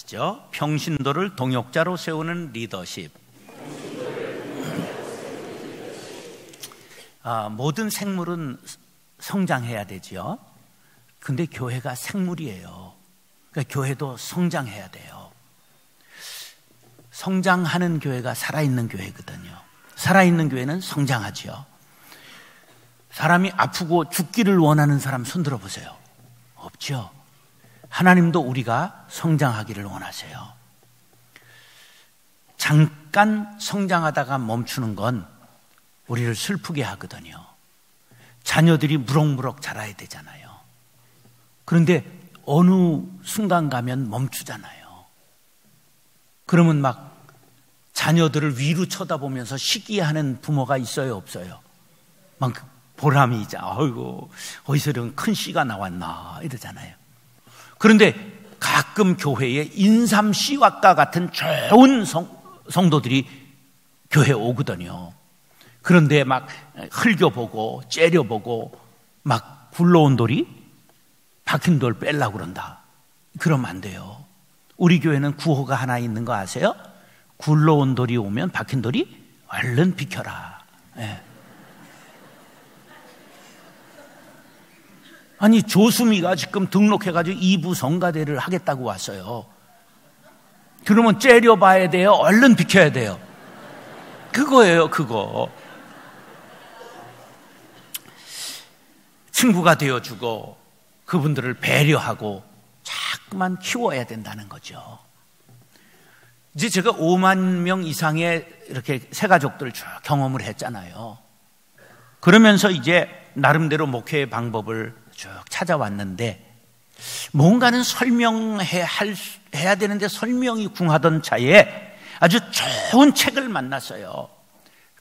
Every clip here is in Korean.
아시죠? 평신도를 동역자로 세우는 리더십. 모든 생물은 성장해야 되죠. 근데 교회가 생물이에요. 그러니까 교회도 성장해야 돼요. 성장하는 교회가 살아있는 교회거든요. 살아있는 교회는 성장하죠. 사람이 아프고 죽기를 원하는 사람 손 들어보세요. 없죠. 하나님도 우리가 성장하기를 원하세요. 잠깐 성장하다가 멈추는 건 우리를 슬프게 하거든요. 자녀들이 무럭무럭 자라야 되잖아요. 그런데 어느 순간 가면 멈추잖아요. 그러면 막 자녀들을 위로 쳐다보면서 시기하는 부모가 있어요, 없어요? 막 보람이 있자. 아이고, 어디서 이런 큰 씨가 나왔나 이러잖아요. 그런데 가끔 교회에 인삼 씨앗과 같은 좋은 성도들이 교회에 오거든요. 그런데 막 흘겨보고 째려보고 막 굴러온 돌이 박힌 돌 빼려고 그런다. 그러면 안 돼요. 우리 교회는 구호가 하나 있는 거 아세요? 굴러온 돌이 오면 박힌 돌이 얼른 비켜라. 네. 아니 조수미가 지금 등록해가지고 2부 성가대를 하겠다고 왔어요. 그러면 째려봐야 돼요? 얼른 비켜야 돼요? 그거예요, 그거. 친구가 되어주고 그분들을 배려하고 자꾸만 키워야 된다는 거죠. 이제 제가 5만 명 이상의 이렇게 새가족들 쭉 경험을 했잖아요. 그러면서 이제 나름대로 목회의 방법을 쭉 찾아왔는데 뭔가는 해야 되는데 설명이 궁하던 차에 아주 좋은 책을 만났어요.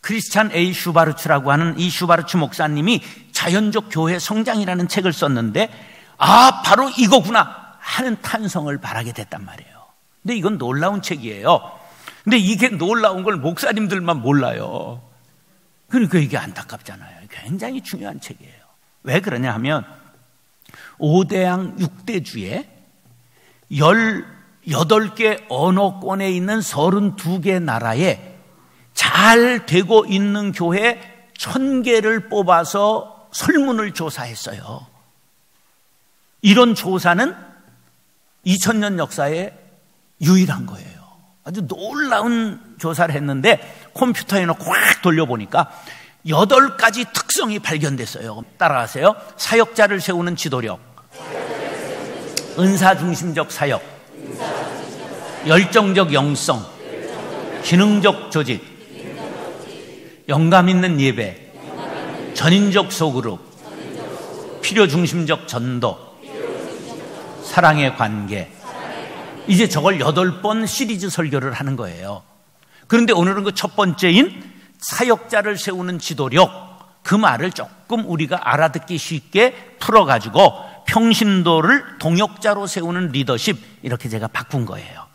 크리스찬 A. 슈바르츠라고 하는 이 슈바르츠 목사님이 자연적 교회 성장이라는 책을 썼는데 바로 이거구나 하는 탄성을 바라게 됐단 말이에요. 근데 이건 놀라운 책이에요. 근데 이게 놀라운 걸 목사님들만 몰라요. 그러니까 이게 안타깝잖아요. 굉장히 중요한 책이에요. 왜 그러냐 하면 5대양 6대주에 18개 언어권에 있는 32개 나라에 잘 되고 있는 교회 1000개를 뽑아서 설문을 조사했어요. 이런 조사는 2000년 역사에 유일한 거예요. 아주 놀라운 조사를 했는데 컴퓨터에 넣고 확 돌려보니까 8가지 특성이 발견됐어요. 따라하세요. 사역자를 세우는 지도력, 은사중심적 사역, 열정적 영성, 기능적 조직, 영감 있는 예배, 전인적 소그룹, 필요중심적 전도, 사랑의 관계. 이제 저걸 8번 시리즈 설교를 하는 거예요. 그런데 오늘은 그 첫 번째인 사역자를 세우는 지도력, 그 말을 조금 우리가 알아듣기 쉽게 풀어가지고 평신도를 동역자로 세우는 리더십, 이렇게 제가 바꾼 거예요.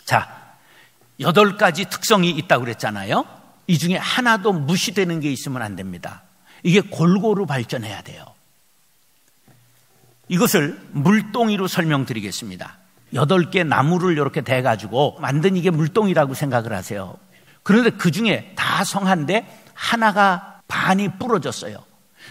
자, 8가지 특성이 있다고 그랬잖아요. 이 중에 하나도 무시되는 게 있으면 안 됩니다. 이게 골고루 발전해야 돼요. 이것을 물동이로 설명드리겠습니다. 8개 나무를 이렇게 대가지고 만든 이게 물동이라고 생각을 하세요. 그런데 그 중에 다 성한데 하나가 반이 부러졌어요.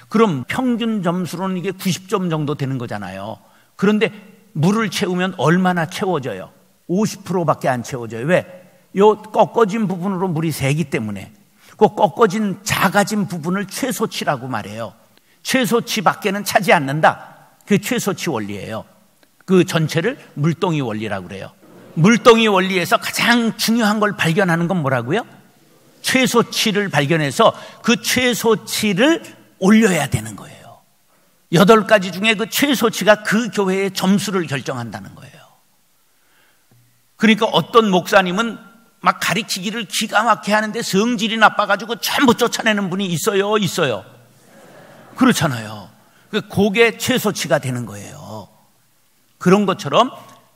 그럼 평균 점수로는 이게 90점 정도 되는 거잖아요. 그런데 물을 채우면 얼마나 채워져요? 50%밖에 안 채워져요. 왜? 요 꺾어진 부분으로 물이 새기 때문에. 그 꺾어진 작아진 부분을 최소치라고 말해요. 최소치밖에는 차지 않는다. 그게 최소치 원리예요. 그 전체를 물동이 원리라고 그래요. 물동이 원리에서 가장 중요한 걸 발견하는 건 뭐라고요? 최소치를 발견해서 그 최소치를 올려야 되는 거예요. 8가지 중에 그 최소치가 그 교회의 점수를 결정한다는 거예요. 그러니까 어떤 목사님은 막 가르치기를 기가 막히게 하는데 성질이 나빠가지고 전부 쫓아내는 분이 있어요? 그렇잖아요. 그게 최소치가 되는 거예요. 그런 것처럼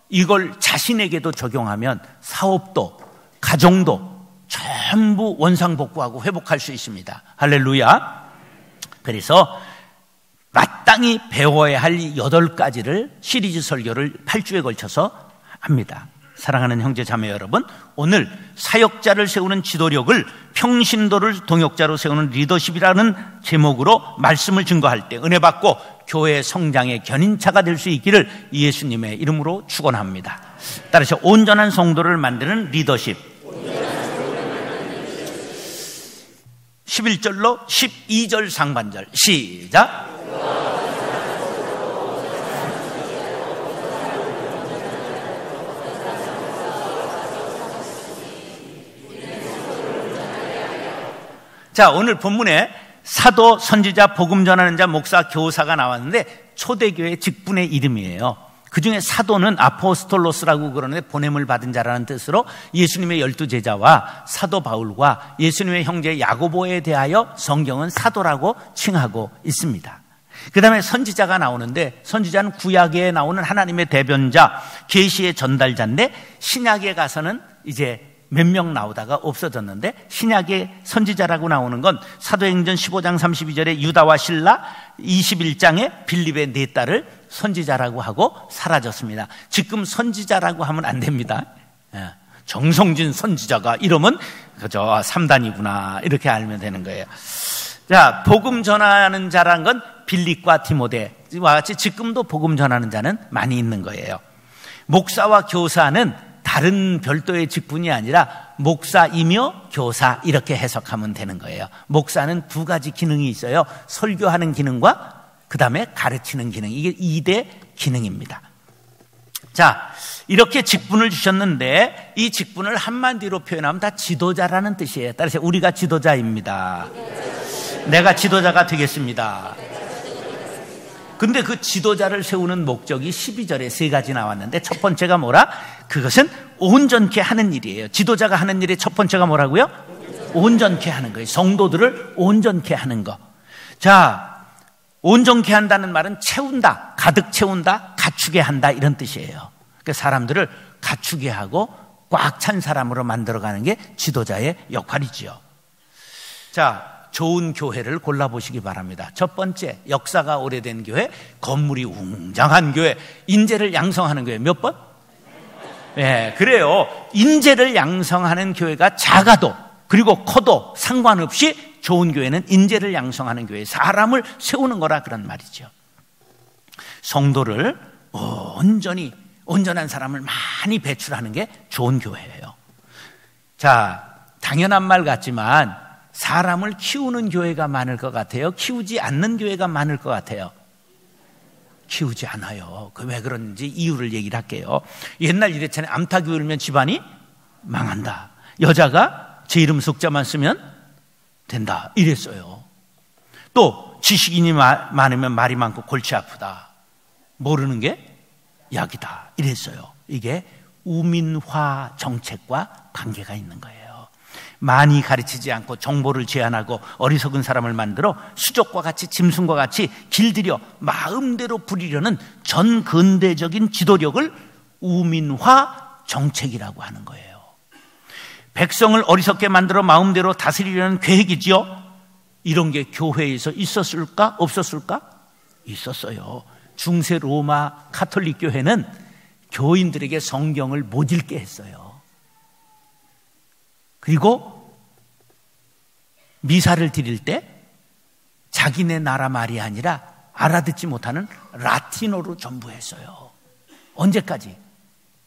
이걸 자신에게도 적용하면 사업도 가정도 전부 원상복구하고 회복할 수 있습니다. 할렐루야. 그래서 마땅히 배워야 할 8가지를 시리즈 설교를 8주에 걸쳐서 합니다. 사랑하는 형제 자매 여러분, 오늘 사역자를 세우는 지도력을 평신도를 동역자로 세우는 리더십이라는 제목으로 말씀을 증거할 때 은혜 받고 교회 성장의 견인차가 될 수 있기를 예수님의 이름으로 축원합니다. 따라서 온전한 성도를 만드는 리더십. 11절로 12절 상반절 시작. 자, 오늘 본문에 사도, 선지자, 복음 전하는 자, 목사, 교사가 나왔는데 초대교회 직분의 이름이에요. 그중에 사도는 아포스톨로스라고 그러는데 보냄을 받은 자라는 뜻으로 예수님의 12제자와 사도 바울과 예수님의 형제 야고보에 대하여 성경은 사도라고 칭하고 있습니다. 그 다음에 선지자가 나오는데 선지자는 구약에 나오는 하나님의 대변자, 계시의 전달자인데 신약에 가서는 이제 몇 명 나오다가 없어졌는데 신약의 선지자라고 나오는 건 사도행전 15장 32절에 유다와 실라, 21장에 빌립의 네 딸을 선지자라고 하고 사라졌습니다. 지금 선지자라고 하면 안 됩니다. 정성진 선지자가 이러면 그저 3단이구나 이렇게 알면 되는 거예요. 자, 복음 전하는 자라는 건 빌립과 디모데와 같이 지금도 복음 전하는 자는 많이 있는 거예요. 목사와 교사는 다른 별도의 직분이 아니라 목사이며 교사 이렇게 해석하면 되는 거예요. 목사는 두 가지 기능이 있어요. 설교하는 기능과 그 다음에 가르치는 기능. 이게 2대 기능입니다. 자, 이렇게 직분을 주셨는데 이 직분을 한마디로 표현하면 다 지도자라는 뜻이에요. 따라서 우리가 지도자입니다. 내가 지도자가 되겠습니다. 근데 그 지도자를 세우는 목적이 12절에 세 가지 나왔는데 첫 번째가 뭐라? 그것은 온전케 하는 일이에요. 지도자가 하는 일의 첫 번째가 뭐라고요? 온전케 하는 거예요. 성도들을 온전케 하는 거. 자, 온전케 한다는 말은 채운다, 가득 채운다, 갖추게 한다 이런 뜻이에요. 그러니까 사람들을 갖추게 하고 꽉 찬 사람으로 만들어가는 게 지도자의 역할이지요. 자, 좋은 교회를 골라보시기 바랍니다. 첫 번째, 역사가 오래된 교회, 건물이 웅장한 교회, 인재를 양성하는 교회. 몇 번? 네, 그래요. 인재를 양성하는 교회가 작아도 그리고 커도 상관없이 좋은 교회는 인재를 양성하는 교회, 사람을 세우는 거라 그런 말이죠. 성도를 온전한 사람을 많이 배출하는 게 좋은 교회예요. 자, 당연한 말 같지만 사람을 키우는 교회가 많을 것 같아요? 키우지 않는 교회가 많을 것 같아요? 키우지 않아요. 그 왜 그런지 이유를 얘기를 할게요. 옛날 이랬잖아요. 암탉이 울면 집안이 망한다. 여자가 제 이름 석자만 쓰면 된다. 이랬어요. 또 지식인이 많으면 말이 많고 골치 아프다. 모르는 게 약이다. 이랬어요. 이게 우민화 정책과 관계가 있는 거예요. 많이 가르치지 않고 정보를 제한하고 어리석은 사람을 만들어 수족과 같이 짐승과 같이 길들여 마음대로 부리려는 전 근대적인 지도력을 우민화 정책이라고 하는 거예요. 백성을 어리석게 만들어 마음대로 다스리려는 계획이지요. 이런 게 교회에서 있었을까? 없었을까? 있었어요. 중세 로마 가톨릭 교회는 교인들에게 성경을 못 읽게 했어요. 그리고 미사를 드릴 때 자기네 나라 말이 아니라 알아듣지 못하는 라틴어로 전부 했어요. 언제까지?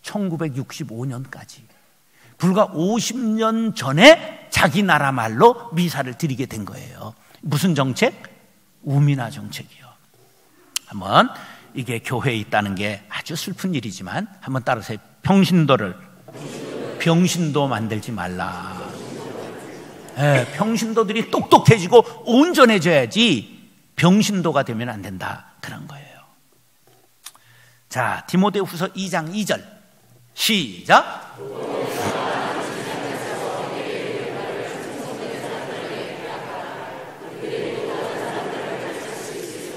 1965년까지. 불과 50년 전에 자기 나라 말로 미사를 드리게 된 거예요. 무슨 정책? 우민화 정책이요. 한번 이게 교회에 있다는 게 아주 슬픈 일이지만 한번 따라서 병신도 만들지 말라. 평신도들이 똑똑해지고 온전해져야지 병신도가 되면 안 된다. 그런 거예요. 자, 디모데후서 2장 2절 시작.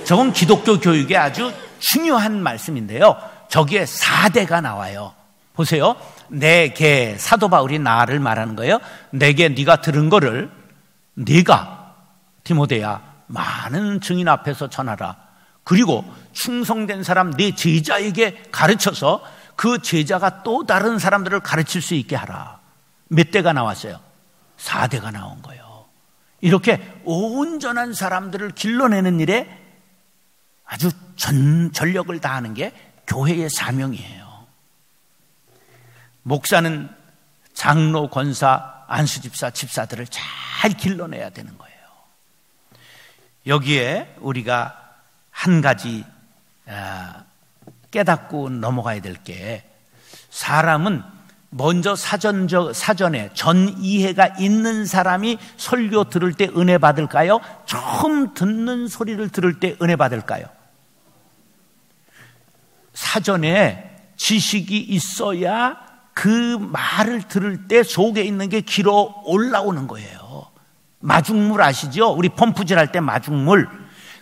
저건 기독교 교육의 아주 중요한 말씀인데요. 저기에 4대가 나와요. 보세요. 내게, 사도 바울이 나를 말하는 거예요. 내게 네가 들은 거를 네가 디모데야 많은 증인 앞에서 전하라. 그리고 충성된 사람 네 제자에게 가르쳐서 그 제자가 또 다른 사람들을 가르칠 수 있게 하라. 몇 대가 나왔어요? 4대가 나온 거예요. 이렇게 온전한 사람들을 길러내는 일에 아주 전력을 다하는 게 교회의 사명이에요. 목사는 장로, 권사, 안수집사, 집사들을 잘 길러내야 되는 거예요. 여기에 우리가 한 가지 깨닫고 넘어가야 될 게, 사람은 먼저 사전에 전 이해가 있는 사람이 설교 들을 때 은혜 받을까요? 처음 듣는 소리를 들을 때 은혜 받을까요? 사전에 지식이 있어야 그 말을 들을 때 속에 있는 게 길어 올라오는 거예요. 마중물 아시죠? 우리 펌프질 할 때 마중물.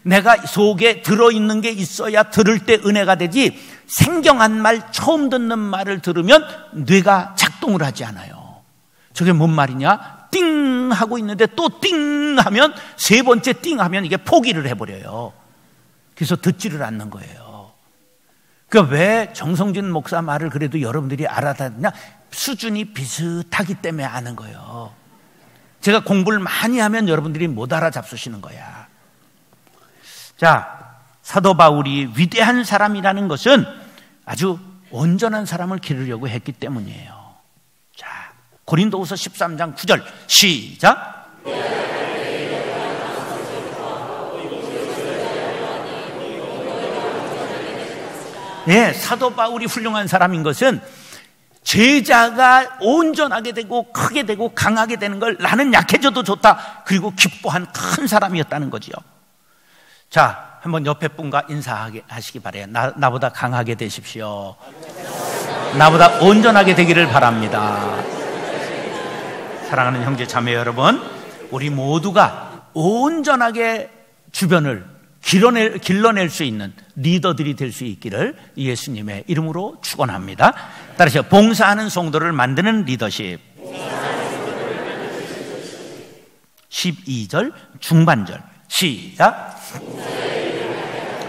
내가 속에 들어있는 게 있어야 들을 때 은혜가 되지, 생경한 말, 처음 듣는 말을 들으면 뇌가 작동을 하지 않아요. 저게 뭔 말이냐? 띵 하고 있는데 또 띵 하면, 세 번째 띵 하면 이게 포기를 해버려요. 그래서 듣지를 않는 거예요. 그러니까 왜 정성진 목사 말을 그래도 여러분들이 알아듣냐? 수준이 비슷하기 때문에 아는 거예요. 제가 공부를 많이 하면 여러분들이 못 알아잡수시는 거야. 자, 사도 바울이 위대한 사람이라는 것은 아주 온전한 사람을 기르려고 했기 때문이에요. 자, 고린도후서 13장 9절 시작. 네, 사도 바울이 훌륭한 사람인 것은 제자가 온전하게 되고 크게 되고 강하게 되는 걸 나는 약해져도 좋다, 그리고 기뻐한 큰 사람이었다는 거지요. 자, 한번 옆에 분과 인사하시기 바래요. 나보다 강하게 되십시오. 나보다 온전하게 되기를 바랍니다. 사랑하는 형제 자매 여러분, 우리 모두가 온전하게 주변을 길러낼 수 있는 리더들이 될 수 있기를 예수님의 이름으로 축원합니다. 따라서 봉사하는 성도를 만드는 리더십. 12절 중반절 시작.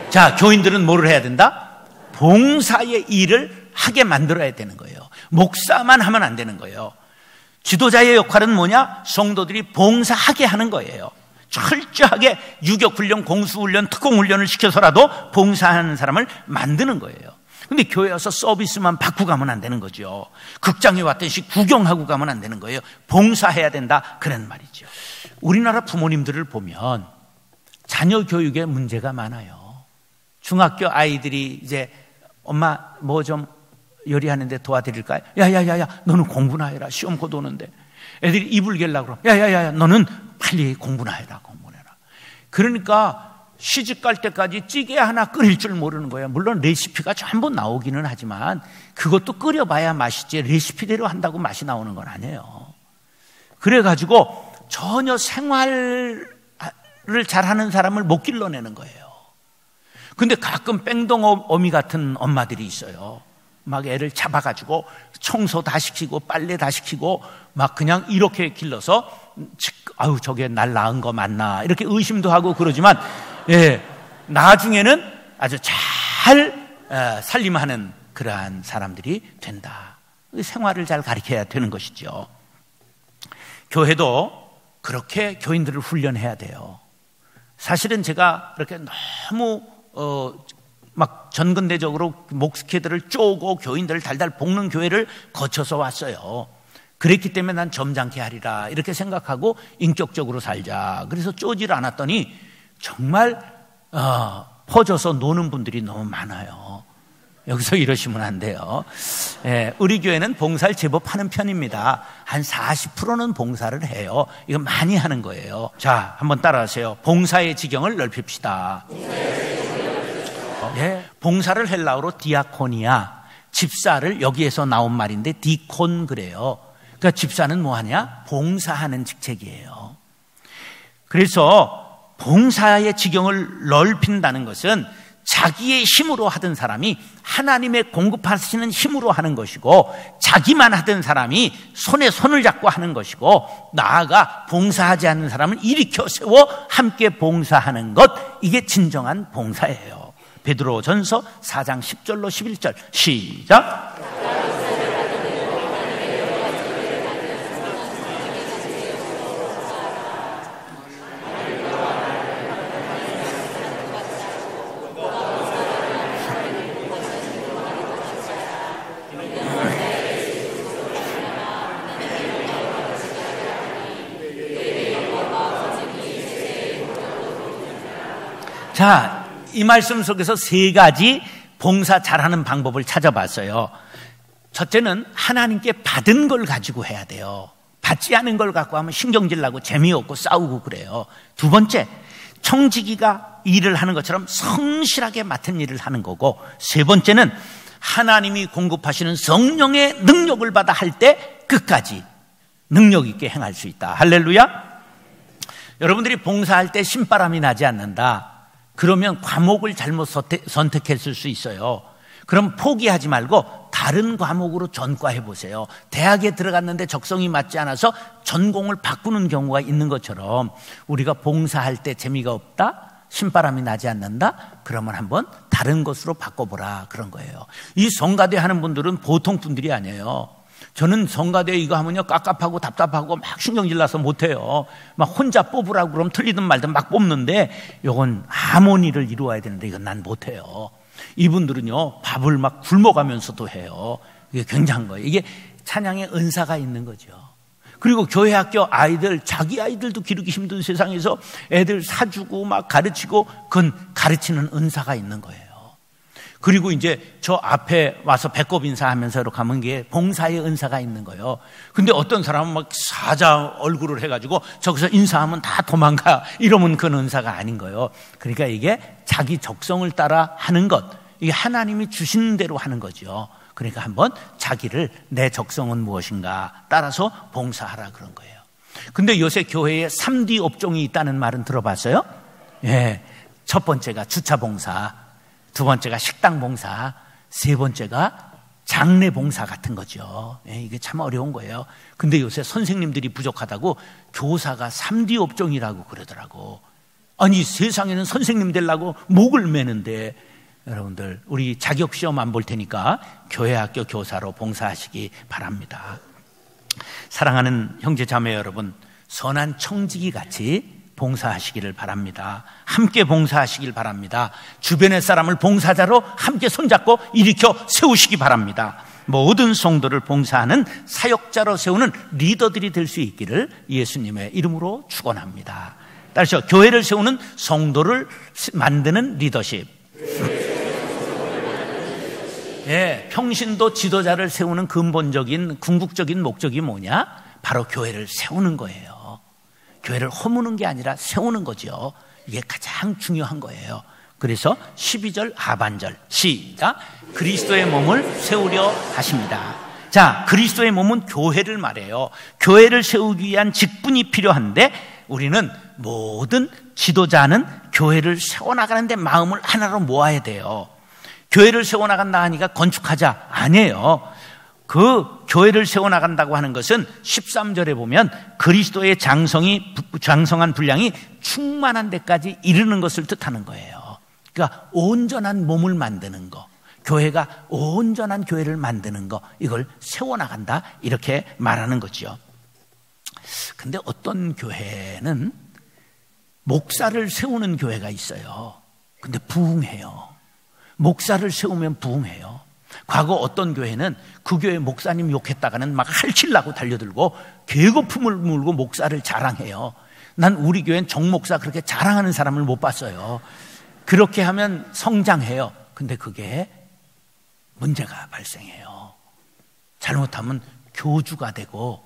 자, 교인들은 뭐를 해야 된다? 봉사의 일을 하게 만들어야 되는 거예요. 목사만 하면 안 되는 거예요. 지도자의 역할은 뭐냐? 성도들이 봉사하게 하는 거예요. 철저하게 유격훈련, 공수훈련, 특공훈련을 시켜서라도 봉사하는 사람을 만드는 거예요. 근데 교회 와서 서비스만 받고 가면 안 되는 거죠. 극장에 왔듯이 구경하고 가면 안 되는 거예요. 봉사해야 된다, 그런 말이죠. 우리나라 부모님들을 보면 자녀 교육에 문제가 많아요. 중학교 아이들이 이제 엄마 뭐 좀 요리하는데 도와드릴까요? 야야야야, 너는 공부나 해라. 시험 곧 오는데. 애들이 이불 개려고 그러면 야야야야, 너는 빨리 공부나 해라. 공부해라. 그러니까 시집 갈 때까지 찌개 하나 끓일 줄 모르는 거예요. 물론 레시피가 전부 나오기는 하지만 그것도 끓여봐야 맛이지 레시피대로 한다고 맛이 나오는 건 아니에요. 그래가지고 전혀 생활을 잘하는 사람을 못 길러내는 거예요. 근데 가끔 뺑동어미 같은 엄마들이 있어요. 막 애를 잡아가지고 청소 다 시키고 빨래 다 시키고 막 그냥 이렇게 길러서 아유 저게 날 낳은 거 맞나 이렇게 의심도 하고 그러지만, 예, 나중에는 아주 잘 살림하는 그러한 사람들이 된다. 생활을 잘 가르쳐야 되는 것이죠. 교회도 그렇게 교인들을 훈련해야 돼요. 사실은 제가 그렇게 너무 막 전근대적으로 목스케들을 쪼고 교인들을 달달 볶는 교회를 거쳐서 왔어요. 그랬기 때문에 난 점잖게 하리라 이렇게 생각하고 인격적으로 살자. 그래서 쪼지를 않았더니 정말 퍼져서 노는 분들이 너무 많아요. 여기서 이러시면 안 돼요. 예, 우리 교회는 봉사를 제법 하는 편입니다. 한 40%는 봉사를 해요. 이거 많이 하는 거예요. 자, 한번 따라하세요. 봉사의 지경을 넓힙시다. 예, 봉사를 헬라어로 디아코니아, 집사를 여기에서 나온 말인데 디콘 그래요. 그러니까 집사는 뭐 하냐? 봉사하는 직책이에요. 그래서 봉사의 지경을 넓힌다는 것은 자기의 힘으로 하던 사람이 하나님의 공급하시는 힘으로 하는 것이고, 자기만 하던 사람이 손에 손을 잡고 하는 것이고, 나아가 봉사하지 않는 사람을 일으켜 세워 함께 봉사하는 것, 이게 진정한 봉사예요. 베드로전서 4장 10절로 11절 시작. 자, 이 말씀 속에서 세 가지 봉사 잘하는 방법을 찾아봤어요. 첫째는 하나님께 받은 걸 가지고 해야 돼요. 받지 않은 걸 갖고 하면 신경질 나고 재미없고 싸우고 그래요. 두 번째, 청지기가 일을 하는 것처럼 성실하게 맡은 일을 하는 거고, 세 번째는 하나님이 공급하시는 성령의 능력을 받아 할 때 끝까지 능력 있게 행할 수 있다. 할렐루야. 여러분들이 봉사할 때 신바람이 나지 않는다, 그러면 과목을 잘못 선택했을 수 있어요. 그럼 포기하지 말고 다른 과목으로 전과해 보세요. 대학에 들어갔는데 적성이 맞지 않아서 전공을 바꾸는 경우가 있는 것처럼, 우리가 봉사할 때 재미가 없다, 신바람이 나지 않는다, 그러면 한번 다른 것으로 바꿔보라, 그런 거예요. 이 성가대 하는 분들은 보통 분들이 아니에요. 저는 성가대 이거 하면요 깝깝하고 답답하고 막 신경질 나서 못해요. 막 혼자 뽑으라고 그러면 틀리든 말든 막 뽑는데, 이건 하모니를 이루어야 되는데 이건 난 못해요. 이분들은요 밥을 막 굶어가면서도 해요. 이게 굉장한 거예요. 이게 찬양의 은사가 있는 거죠. 그리고 교회 학교 아이들, 자기 아이들도 기르기 힘든 세상에서 애들 사주고 막 가르치고, 그건 가르치는 은사가 있는 거예요. 그리고 이제 저 앞에 와서 배꼽 인사하면서 이렇게 하면 게 봉사의 은사가 있는 거예요. 근데 어떤 사람은 막 사자 얼굴을 해가지고 저기서 인사하면 다 도망가, 이러면 그건 은사가 아닌 거예요. 그러니까 이게 자기 적성을 따라 하는 것, 이게 하나님이 주신 대로 하는 거죠. 그러니까 한번 자기를, 내 적성은 무엇인가 따라서 봉사하라, 그런 거예요. 근데 요새 교회에 3D 업종이 있다는 말은 들어봤어요? 예. 첫 번째가 주차 봉사, 두 번째가 식당 봉사, 세 번째가 장례 봉사 같은 거죠. 예, 이게 참 어려운 거예요. 근데 요새 선생님들이 부족하다고 교사가 3D 업종이라고 그러더라고. 아니, 세상에는 선생님 되려고 목을 매는데, 여러분들 우리 자격시험 안 볼 테니까 교회 학교 교사로 봉사하시기 바랍니다. 사랑하는 형제 자매 여러분, 선한 청지기 같이 봉사하시기를 바랍니다. 함께 봉사하시길 바랍니다. 주변의 사람을 봉사자로 함께 손잡고 일으켜 세우시기 바랍니다. 모든 성도를 봉사하는 사역자로 세우는 리더들이 될 수 있기를 예수님의 이름으로 축원합니다. 따라서 교회를 세우는 성도를 만드는 리더십. 예, 평신도 지도자를 세우는 근본적인 궁극적인 목적이 뭐냐? 바로 교회를 세우는 거예요. 교회를 허무는 게 아니라 세우는 거죠. 이게 가장 중요한 거예요. 그래서 12절 하반절 시작. 그리스도의 몸을 세우려 하십니다. 자, 그리스도의 몸은 교회를 말해요. 교회를 세우기 위한 직분이 필요한데, 우리는 모든 지도자는 교회를 세워나가는데 마음을 하나로 모아야 돼요. 교회를 세워나간다 하니까 건축하자, 아니에요. 그 교회를 세워나간다고 하는 것은 13절에 보면 그리스도의 장성한 분량이 충만한 데까지 이르는 것을 뜻하는 거예요. 그러니까 온전한 몸을 만드는 거, 교회가 온전한 교회를 만드는 거, 이걸 세워나간다, 이렇게 말하는 거죠. 근데 어떤 교회는 목사를 세우는 교회가 있어요. 근데 부흥해요. 목사를 세우면 부흥해요. 과거 어떤 교회는 그 교회 목사님 욕했다가는 막 할칠나고 달려들고 계거품을 물고 목사를 자랑해요. 난 우리 교회는 정목사 그렇게 자랑하는 사람을 못 봤어요. 그렇게 하면 성장해요. 근데 그게 문제가 발생해요. 잘못하면 교주가 되고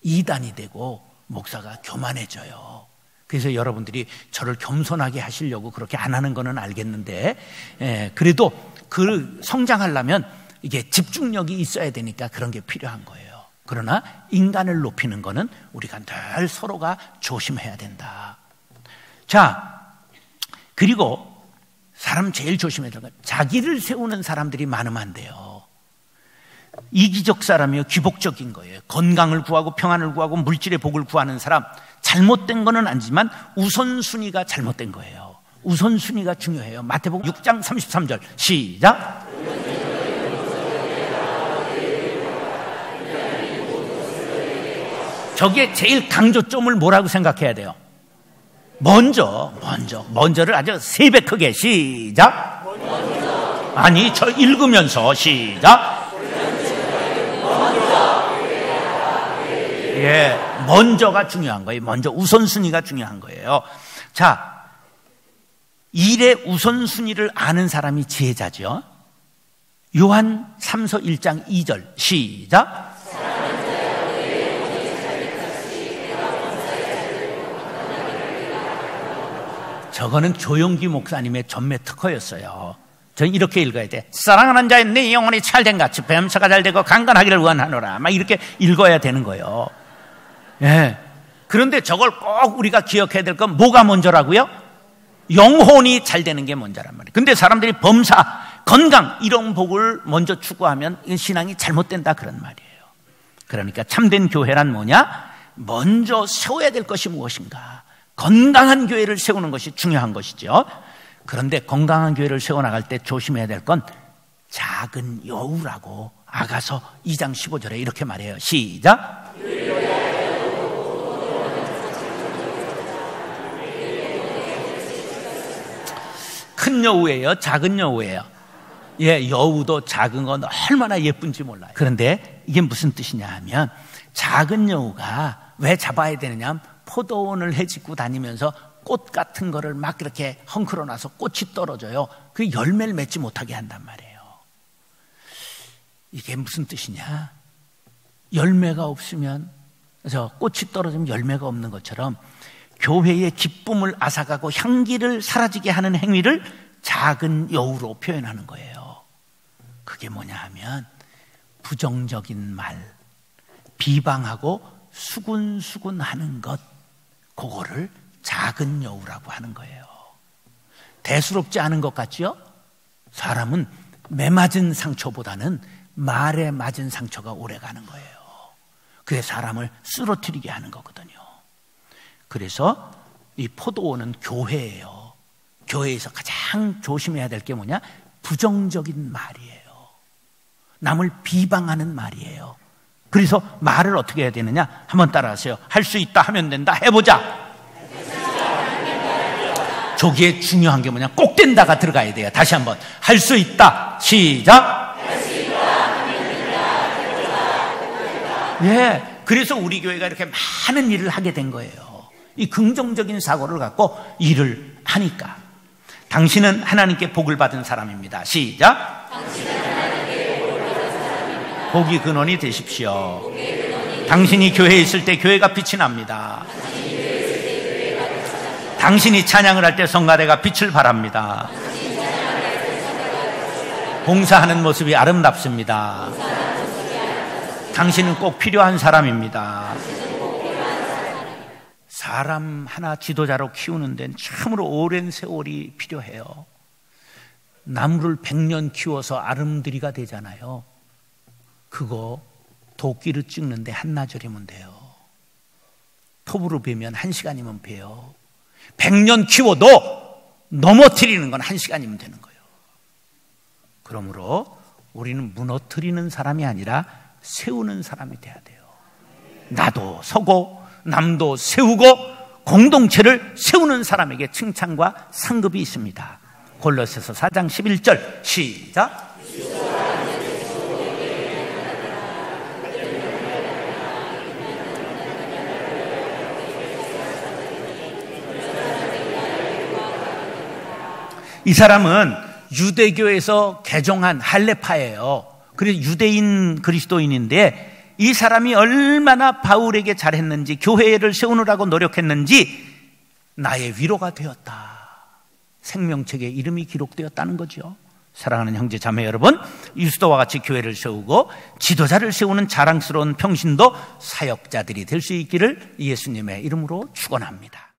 이단이 되고 목사가 교만해져요. 그래서 여러분들이 저를 겸손하게 하시려고 그렇게 안 하는 거는 알겠는데, 그래도 그 성장하려면 이게 집중력이 있어야 되니까 그런 게 필요한 거예요. 그러나 인간을 높이는 거는 우리가 늘 서로가 조심해야 된다. 자, 그리고 사람 제일 조심해야 되는 건 자기를 세우는 사람들이 많으면 안 돼요. 이기적 사람이요, 기복적인 거예요. 건강을 구하고 평안을 구하고 물질의 복을 구하는 사람, 잘못된 거는 아니지만 우선순위가 잘못된 거예요. 우선순위가 중요해요. 마태복음 6장 33절 시작. 저기에 제일 강조점을 뭐라고 생각해야 돼요? 먼저를 아주 3배 크게 시작. 아니, 저 읽으면서 시작. 예, 먼저가 중요한 거예요. 먼저 우선순위가 중요한 거예요. 자, 일의 우선순위를 아는 사람이 지혜자죠. 요한 3서 1장 2절 시작. 저거는 조용기 목사님의 전매 특허였어요. 전 이렇게 읽어야 돼. 사랑하는 자의 네 영혼이 찰된 같이 뱀사가 잘되고 강건하기를 원하노라. 막 이렇게 읽어야 되는 거예요. 예. 그런데 저걸 꼭 우리가 기억해야 될 건 뭐가 먼저라고요? 영혼이 잘 되는 게 먼저란 말이에요. 근데 사람들이 범사, 건강 이런 복을 먼저 추구하면 신앙이 잘못된다 그런 말이에요. 그러니까 참된 교회란 뭐냐? 먼저 세워야 될 것이 무엇인가? 건강한 교회를 세우는 것이 중요한 것이죠. 그런데 건강한 교회를 세워나갈 때 조심해야 될 건 작은 여우라고 아가서 2장 15절에 이렇게 말해요. 시작. 큰 여우예요? 작은 여우예요? 예, 여우도 작은 건 얼마나 예쁜지 몰라요. 그런데 이게 무슨 뜻이냐 하면 작은 여우가 왜 잡아야 되느냐 하면 포도원을 헤집고 다니면서 꽃 같은 거를 막 이렇게 헝클어 놔서 꽃이 떨어져요. 그 열매를 맺지 못하게 한단 말이에요. 이게 무슨 뜻이냐? 열매가 없으면, 그래서 꽃이 떨어지면 열매가 없는 것처럼 교회의 기쁨을 앗아가고 향기를 사라지게 하는 행위를 작은 여우로 표현하는 거예요. 그게 뭐냐 하면 부정적인 말, 비방하고 수군수군하는 것, 그거를 작은 여우라고 하는 거예요. 대수롭지 않은 것 같지요? 사람은 매 맞은 상처보다는 말에 맞은 상처가 오래 가는 거예요. 그게 사람을 쓰러뜨리게 하는 거거든요. 그래서 이 포도원은 교회예요. 교회에서 가장 조심해야 될 게 뭐냐? 부정적인 말이에요. 남을 비방하는 말이에요. 그래서 말을 어떻게 해야 되느냐? 한번 따라하세요. 할 수 있다 하면 된다. 해보자. 저기에 중요한 게 뭐냐? 꼭 된다가 들어가야 돼요. 다시 한번. 할 수 있다. 시작. 할 수 있다 하면 된다. 해보자. 예. 그래서 우리 교회가 이렇게 많은 일을 하게 된 거예요. 이 긍정적인 사고를 갖고 일을 하니까. 당신은 하나님께 복을 받은 사람입니다. 시작. 복이 근원이 되십시오. 당신이 교회에 있을 때 교회가 빛이 납니다. 당신이 찬양을 할 때 성가대가 빛을 발합니다. 봉사하는 모습이 아름답습니다. 당신은 꼭 필요한 사람입니다. 사람 하나 지도자로 키우는 데는 참으로 오랜 세월이 필요해요. 나무를 100년 키워서 아름드리가 되잖아요. 그거 도끼를 찍는데 한나절이면 돼요. 톱으로 베면 1시간이면 베요. 100년 키워도 넘어뜨리는 건 1시간이면 되는 거예요. 그러므로 우리는 무너뜨리는 사람이 아니라 세우는 사람이 돼야 돼요. 나도 서고 남도 세우고 공동체를 세우는 사람에게 칭찬과 상급이 있습니다. 골로새서 4장 11절 시작. 이 사람은 유대교에서 개종한 할례파예요. 그래서 유대인 그리스도인인데 이 사람이 얼마나 바울에게 잘했는지, 교회를 세우느라고 노력했는지 나의 위로가 되었다. 생명책에 이름이 기록되었다는 거죠. 사랑하는 형제 자매 여러분, 유스도와 같이 교회를 세우고 지도자를 세우는 자랑스러운 평신도 사역자들이 될 수 있기를 예수님의 이름으로 축원합니다.